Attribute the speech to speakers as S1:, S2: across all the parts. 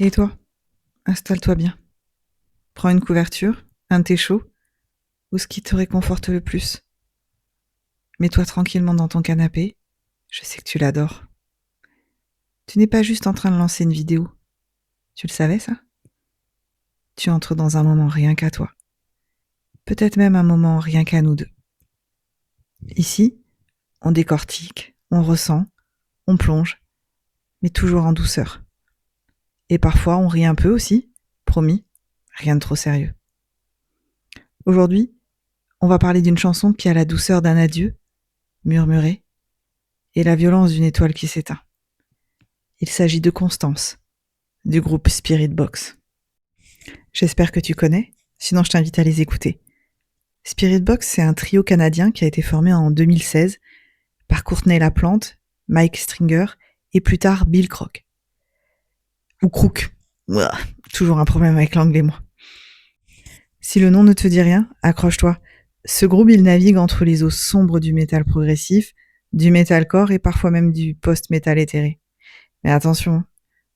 S1: Et toi, installe-toi bien. Prends une couverture, un thé chaud, ou ce qui te réconforte le plus. Mets-toi tranquillement dans ton canapé. Je sais que tu l'adores. Tu n'es pas juste en train de lancer une vidéo. Tu le savais, ça? Tu entres dans un moment rien qu'à toi. Peut-être même un moment rien qu'à nous deux. Ici, on décortique, on ressent, on plonge, mais toujours en douceur. Et parfois, on rit un peu aussi, promis, rien de trop sérieux. Aujourd'hui, on va parler d'une chanson qui a la douceur d'un adieu, murmuré, et la violence d'une étoile qui s'éteint. Il s'agit de Constance, du groupe Spirit Box. J'espère que tu connais, sinon je t'invite à les écouter. Spirit Box, c'est un trio canadien qui a été formé en 2016 par Courtney Laplante, Mike Stringer et plus tard Bill Crook. Ou Crook. Ouah, toujours un problème avec l'anglais, moi. Si le nom ne te dit rien, accroche-toi. Ce groupe, il navigue entre les eaux sombres du métal progressif, du metalcore et parfois même du post-metal éthéré. Mais attention,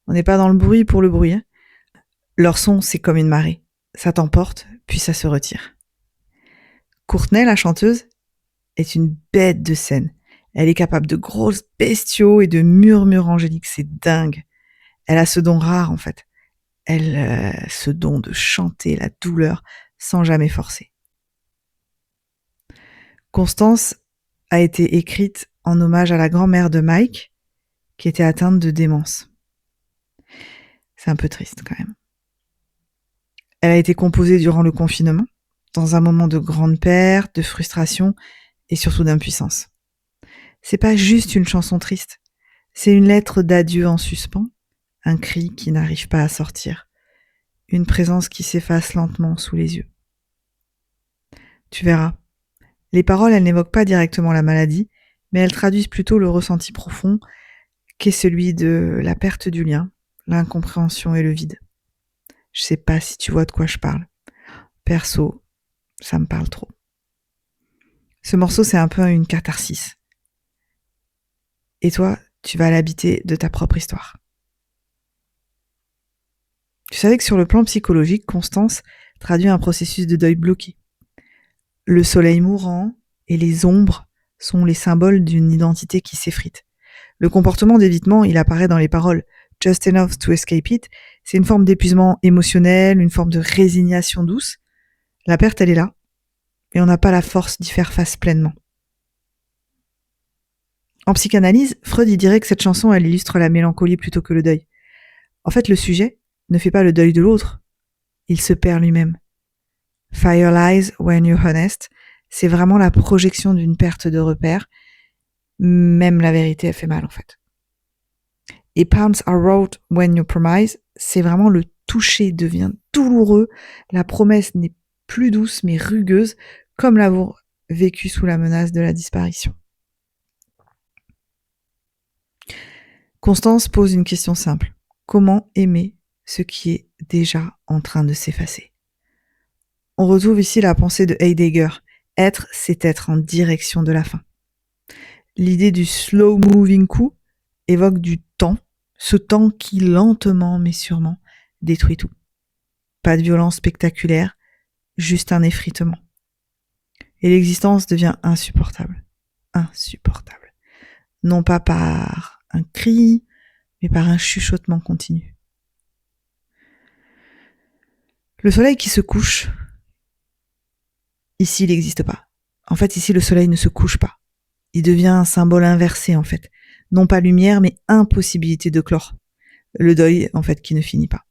S1: on n'est pas dans le bruit pour le bruit. Hein. Leur son, c'est comme une marée. Ça t'emporte, puis ça se retire. Courtney, la chanteuse, est une bête de scène. Elle est capable de grosses bestiaux et de murmures angéliques. C'est dingue. Elle a ce don rare, en fait. Ce don de chanter la douleur sans jamais forcer. Constance a été écrite en hommage à la grand-mère de Mike, qui était atteinte de démence. C'est un peu triste quand même. Elle a été composée durant le confinement, dans un moment de grande perte, de frustration et surtout d'impuissance. C'est pas juste une chanson triste, c'est une lettre d'adieu en suspens, un cri qui n'arrive pas à sortir, une présence qui s'efface lentement sous les yeux. Tu verras, les paroles, elles n'évoquent pas directement la maladie, mais elles traduisent plutôt le ressenti profond qu'est celui de la perte du lien, l'incompréhension et le vide. Je sais pas si tu vois de quoi je parle. Perso, ça me parle trop. Ce morceau, c'est un peu une catharsis. Et toi, tu vas l'habiter de ta propre histoire. Tu savais que sur le plan psychologique, Constance traduit un processus de deuil bloqué. Le soleil mourant et les ombres sont les symboles d'une identité qui s'effrite. Le comportement d'évitement, il apparaît dans les paroles « just enough to escape it ». C'est une forme d'épuisement émotionnel, une forme de résignation douce. La perte, elle est là, et on n'a pas la force d'y faire face pleinement. En psychanalyse, Freud il dirait que cette chanson, elle illustre la mélancolie plutôt que le deuil. En fait, le sujet ne fait pas le deuil de l'autre, il se perd lui-même. Fire lies when you're honest, c'est vraiment la projection d'une perte de repère. Même la vérité, elle fait mal en fait. Et palms are wrought when you promise, c'est vraiment le toucher devient douloureux, la promesse n'est plus douce mais rugueuse, comme l'amour vécu sous la menace de la disparition. Constance pose une question simple. Comment aimer ce qui est déjà en train de s'effacer? On retrouve ici la pensée de Heidegger. Être, c'est être en direction de la fin. L'idée du slow moving coup évoque du temps, ce temps qui lentement mais sûrement détruit tout. Pas de violence spectaculaire, juste un effritement. Et l'existence devient insupportable. Insupportable. Non pas par un cri, mais par un chuchotement continu. Le soleil qui se couche, ici il n'existe pas. En fait, ici le soleil ne se couche pas. Il devient un symbole inversé en fait. Non pas lumière, mais impossibilité de clore. Le deuil en fait qui ne finit pas.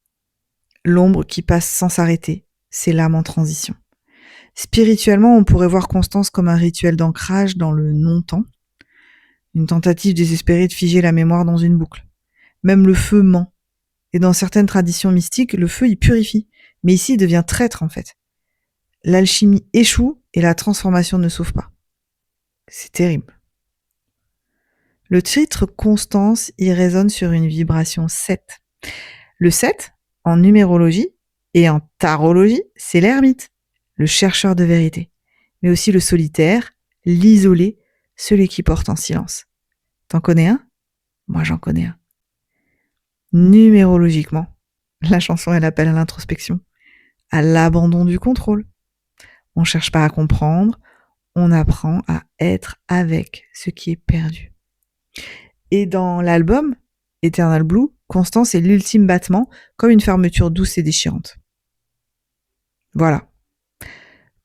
S1: L'ombre qui passe sans s'arrêter, c'est l'âme en transition. Spirituellement, on pourrait voir Constance comme un rituel d'ancrage dans le non-temps, une tentative désespérée de figer la mémoire dans une boucle. Même le feu ment. Et dans certaines traditions mystiques, le feu, il purifie. Mais ici, il devient traître, en fait. L'alchimie échoue et la transformation ne sauve pas. C'est terrible. Le titre Constance y résonne sur une vibration 7. Le 7, en numérologie et en tarologie, c'est l'ermite, le chercheur de vérité. Mais aussi le solitaire, l'isolé, celui qui porte en silence. T'en connais un? Moi, j'en connais un. Numérologiquement, La chanson, elle appelle à l'introspection, à l'abandon du contrôle. On cherche pas à comprendre, on apprend à être avec ce qui est perdu. Et dans l'album Eternal Blue, Constance est l'ultime battement, comme une fermeture douce et déchirante. Voilà.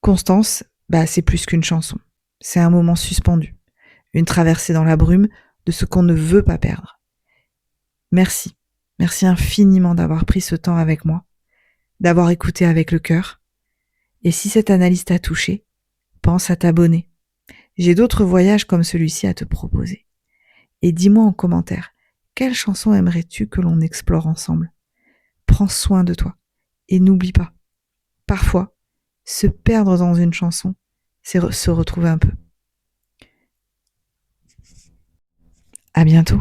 S1: Constance, c'est plus qu'une chanson. C'est un moment suspendu, une traversée dans la brume de ce qu'on ne veut pas perdre. Merci. Merci infiniment d'avoir pris ce temps avec moi, d'avoir écouté avec le cœur. Et si cette analyse t'a touché, pense à t'abonner. J'ai d'autres voyages comme celui-ci à te proposer. Et dis-moi en commentaire, quelle chanson aimerais-tu que l'on explore ensemble ? Prends soin de toi. Et n'oublie pas, parfois, se perdre dans une chanson, c'est se retrouver un peu. À bientôt.